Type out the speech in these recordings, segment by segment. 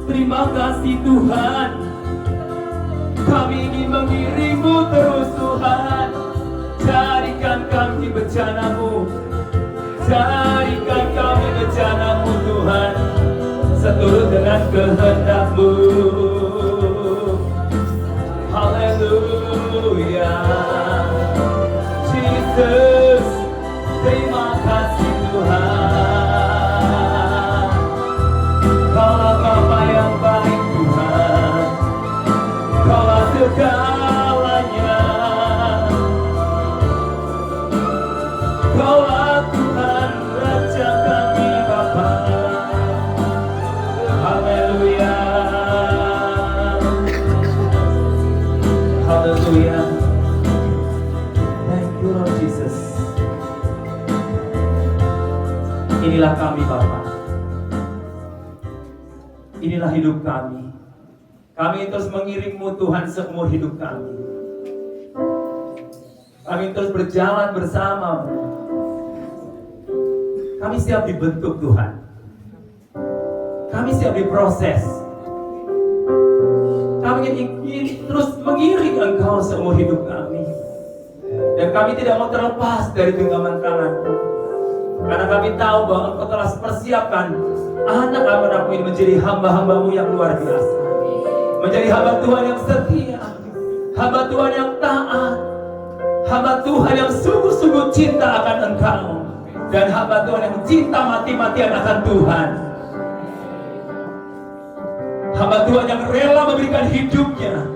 Terima kasih Tuhan, kami ingin mengiring-Mu terus Tuhan. Jadikan kami bencana-Mu, jadikan kami bencana-Mu Tuhan, seturut dengan kehendak-Mu. Haleluya, Jesus, terima kasih Tuhan. Kaulah Bapa yang baik Tuhan, Kaulah segalanya, Kaulah Tuhan Raja kami Bapa. Haleluya, haleluya. Thank you Lord Jesus. Inilah kami Bapa, inilah hidup kami. Kami terus mengiring-Mu Tuhan seumur hidup kami. Kami terus berjalan bersama-Mu. Kami siap dibentuk Tuhan. Kami siap diproses. Kami ingin terus mengiring Engkau seumur hidup kami. Dan kami tidak mau terlepas dari genggaman tangan-Mu. Karena kami tahu bahwa Engkau telah persiapkan anak-anak-Mu ini menjadi hamba-hamba-Mu yang luar biasa. Menjadi hamba Tuhan yang setia, hamba Tuhan yang taat, hamba Tuhan yang sungguh-sungguh cinta akan Engkau, dan hamba Tuhan yang cinta mati-matian akan Tuhan. Hamba Tuhan yang rela memberikan hidupnya,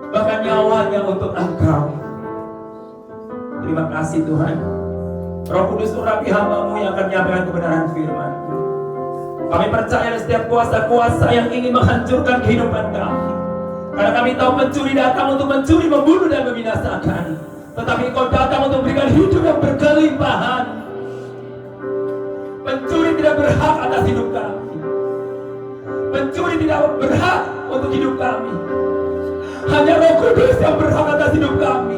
bahkan nyawanya untuk Engkau. Terima kasih Tuhan. Roh Kudus urapi hamba-Mu yang akan menyampaikan kebenaran firman. Kami percaya setiap kuasa-kuasa yang ingin menghancurkan kehidupan kami. Karena kami tahu pencuri datang untuk mencuri, membunuh, dan membinasakan. Tetapi Engkau datang untuk memberikan hidup yang berkelimpahan. Pencuri tidak berhak atas hidup kami. Pencuri tidak berhak untuk hidup kami. Hanya Roh Kudus yang berhak atas hidup kami.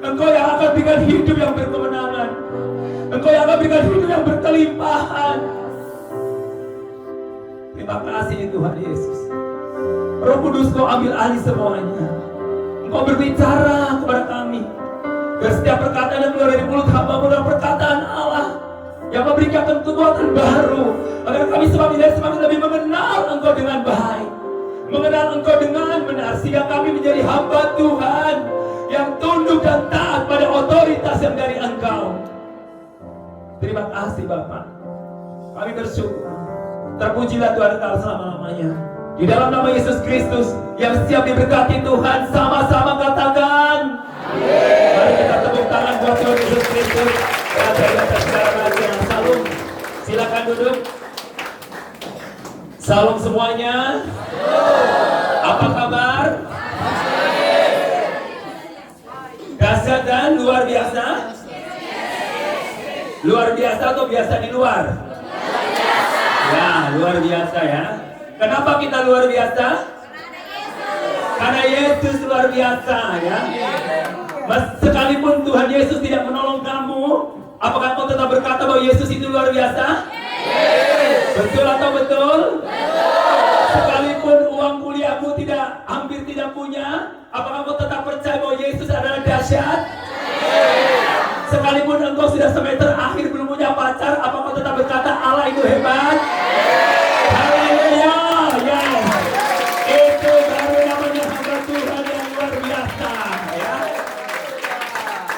Engkau yang akan berikan hidup yang berkemenangan. Engkau yang akan berikan hidup yang berkelimpahan. Terima kasih Tuhan Yesus. Roh Kudus, Kau ambil alih semuanya. Engkau berbicara kepada kami. Dan setiap perkataan yang keluar dari mulut hamba-Mu adalah perkataan Allah yang memberikan kekuatan baru, agar kami semakin lebih mengenal Engkau dengan baik, mengenal Engkau dengan benar, sehingga kami menjadi hamba Tuhan yang tunduk dan taat pada otoritas yang dari Engkau. Terima kasih Bapa. Kami bersyukur. Terpujilah Tuhan Engkau selama-lamanya. Di dalam nama Yesus Kristus yang siap diberkati Tuhan, sama-sama katakan amin. Mari kita tepuk tangan buat Tuhan Yesus Kristus, Raja di atas segala raja. Salam. Silakan duduk. Salam semuanya. Apa kabar? luar biasa? Luar biasa atau biasa di luar? Ya, luar biasa ya. Kenapa kita luar biasa? Karena Yesus luar biasa ya. Sekalipun Tuhan Yesus tidak menolong kamu, apakah kau tetap berkata bahwa Yesus itu luar biasa? Betul atau betul? Sekalipun uang kuliahmu hampir tidak punya, apakah kau tetap percaya bahwa Yesus adalah dahsyat? Sekalipun engkau sudah semester akhir belum punya pacar, apakah kau tetap berkata Allah itu hebat? Haleluya, yes. Itu baru namanya hamba Tuhan yang luar biasa ya.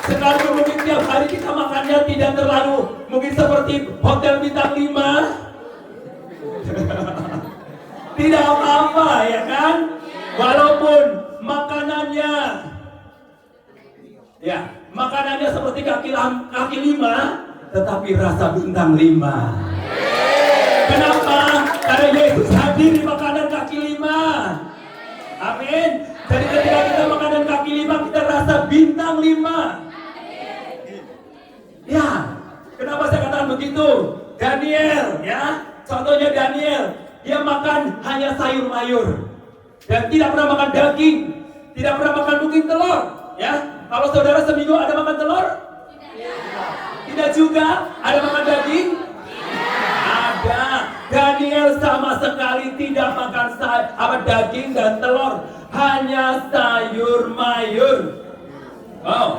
Sekalipun mungkin tiap hari kita makannya tidak terlalu mungkin seperti hotel bintang 5. Tidak apa-apa ya kan? Walaupun makanannya seperti kaki 5, tetapi rasa bintang 5. Kenapa? Karena Yesus hadir di makanan kaki 5. Amin. Jadi ketika kita makanan kaki 5, kita rasa bintang 5. Ya, kenapa saya katakan begitu? Daniel ya, contohnya Daniel, dia makan hanya sayur mayur dan tidak pernah makan daging, tidak pernah makan mungkin telur ya. Kalau saudara seminggu ada makan telur? Tidak juga. Ada makan daging? Ada. Daniel sama sekali tidak makan daging dan telur, hanya sayur mayur. Wow,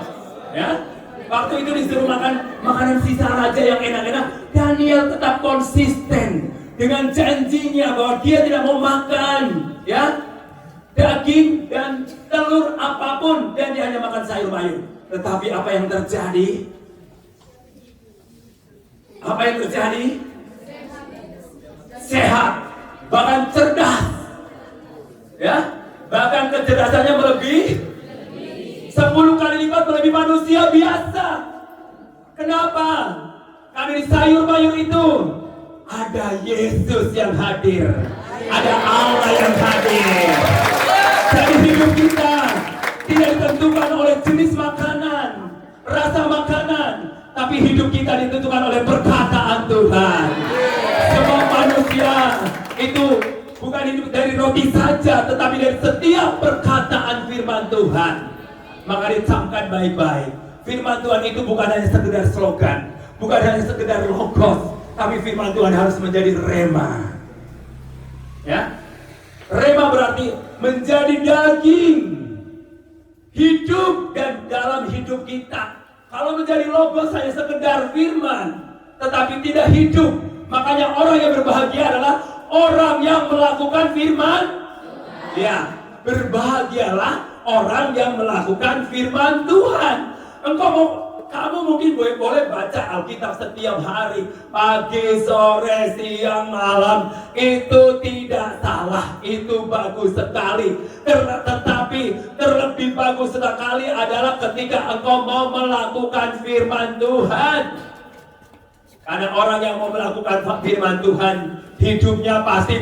ya. Waktu itu disuruh makan makanan sisa raja yang enak-enak, Daniel tetap konsisten dengan janjinya bahwa dia tidak mau makan, ya, daging dan telur apapun, dan dia hanya makan sayur mayur. Tetapi apa yang terjadi? Apa yang terjadi? Sehat, bahkan cerdas, ya, bahkan kecerdasannya melebihi 10 kali lipat melebihi manusia biasa. Kenapa? Karena di sayur mayur itu ada Yesus yang hadir, ada Allah yang hadir. Jadi hidup kita tidak ditentukan oleh jenis makanan, rasa makanan, tapi hidup kita ditentukan oleh perkataan Tuhan. Semua manusia itu bukan hidup dari roti saja, tetapi dari setiap perkataan firman Tuhan. Maka dicamkan baik-baik. Firman Tuhan itu bukan hanya sekedar slogan, bukan hanya sekedar logos, tapi firman Tuhan harus menjadi rema. Ya, rema berarti menjadi daging, hidup dan dalam hidup kita. Kalau menjadi logos hanya sekedar firman, tetapi tidak hidup, makanya orang yang berbahagia adalah orang yang melakukan firman. Ya, berbahagialah orang yang melakukan firman Tuhan. Kamu mungkin boleh baca Alkitab setiap hari, pagi, sore, siang, malam. Itu tidak salah, itu bagus sekali. Tetapi terlebih bagus sekali adalah ketika engkau mau melakukan firman Tuhan. Karena orang yang mau melakukan firman Tuhan, hidupnya pasti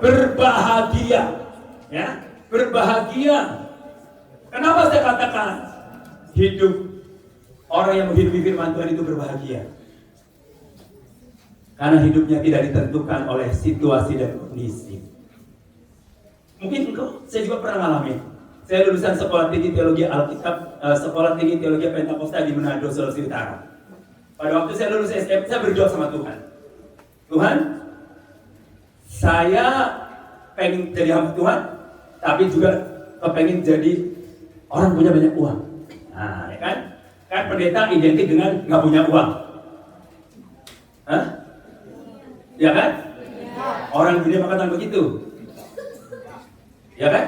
berbahagia. Ya, berbahagia. Kenapa saya katakan hidup orang yang menghidupi firman Tuhan itu berbahagia? Karena hidupnya tidak ditentukan oleh situasi dan kondisi. Mungkin saya juga pernah ngalamin. Saya lulusan Sekolah Tinggi Teologi Alkitab, Sekolah Tinggi Teologi Pentakosta di Manado, Sulawesi Utara. Pada waktu saya lulus SMP, saya berdoa sama Tuhan. Tuhan, saya pengen jadi hamba Tuhan, tapi juga kepengen jadi orang punya banyak uang. Nah, ya kan? Kan pendeta identik dengan nggak punya uang. Hah? Ya kan? Orang dunia mengatakan begitu. Ya kan?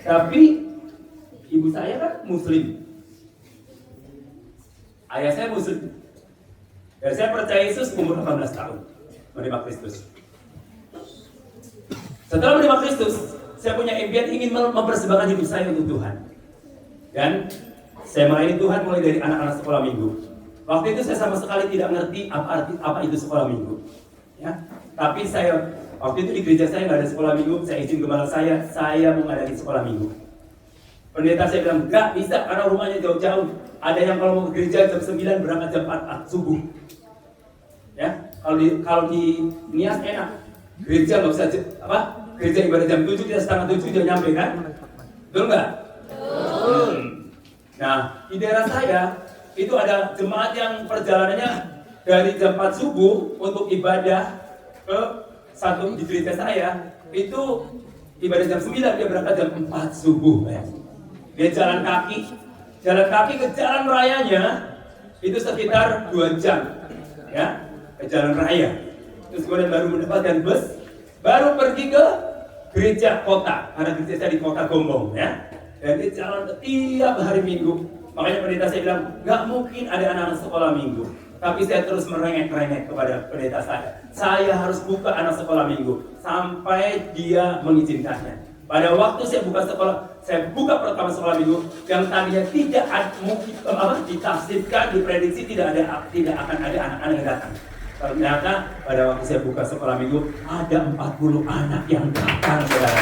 Tapi ibu saya kan Muslim. Ayah saya Muslim. Dan saya percaya Yesus umur 18 tahun menerima Kristus. Setelah menerima Kristus, saya punya impian ingin mempersembahkan hidup saya untuk Tuhan. Dan saya melayani Tuhan mulai dari anak-anak sekolah minggu. Waktu itu saya sama sekali tidak ngerti apa itu sekolah minggu. Ya, tapi waktu itu di gereja saya nggak ada sekolah minggu. Saya izin gembala saya mau ngadain sekolah minggu. Pendeta saya bilang, nggak bisa karena rumahnya jauh-jauh. Ada yang kalau mau ke gereja jam 9 berangkat jam 4 subuh. Ya, kalau di Nias enak. Gereja nggak usah gereja ibadah jam 7, kita setengah 7 udah nyampe kan? Betul nggak? Nah, di daerah saya itu ada jemaat yang perjalanannya dari jam 4 subuh untuk ibadah ke satu di gereja saya, itu ibadah jam 9, dia berangkat jam 4 subuh. Dia jalan kaki ke jalan rayanya itu sekitar 2 jam, ya, ke jalan raya. Terus kemudian baru mendapatkan bus, baru pergi ke gereja kota, karena gereja saya di kota Gombong, ya. Dan dia jalan tiap hari Minggu. Makanya pendeta saya bilang, nggak mungkin ada anak-anak sekolah Minggu. Tapi saya terus merengek-rengek kepada pendeta saya. Saya harus buka anak sekolah Minggu sampai dia mengizinkannya. Pada waktu saya buka pertama sekolah Minggu, yang tadinya tidak mungkin ditafsirkan, diprediksi tidak akan ada anak-anak yang datang. Ternyata pada waktu saya buka sekolah Minggu ada 40 anak yang datang, saudara.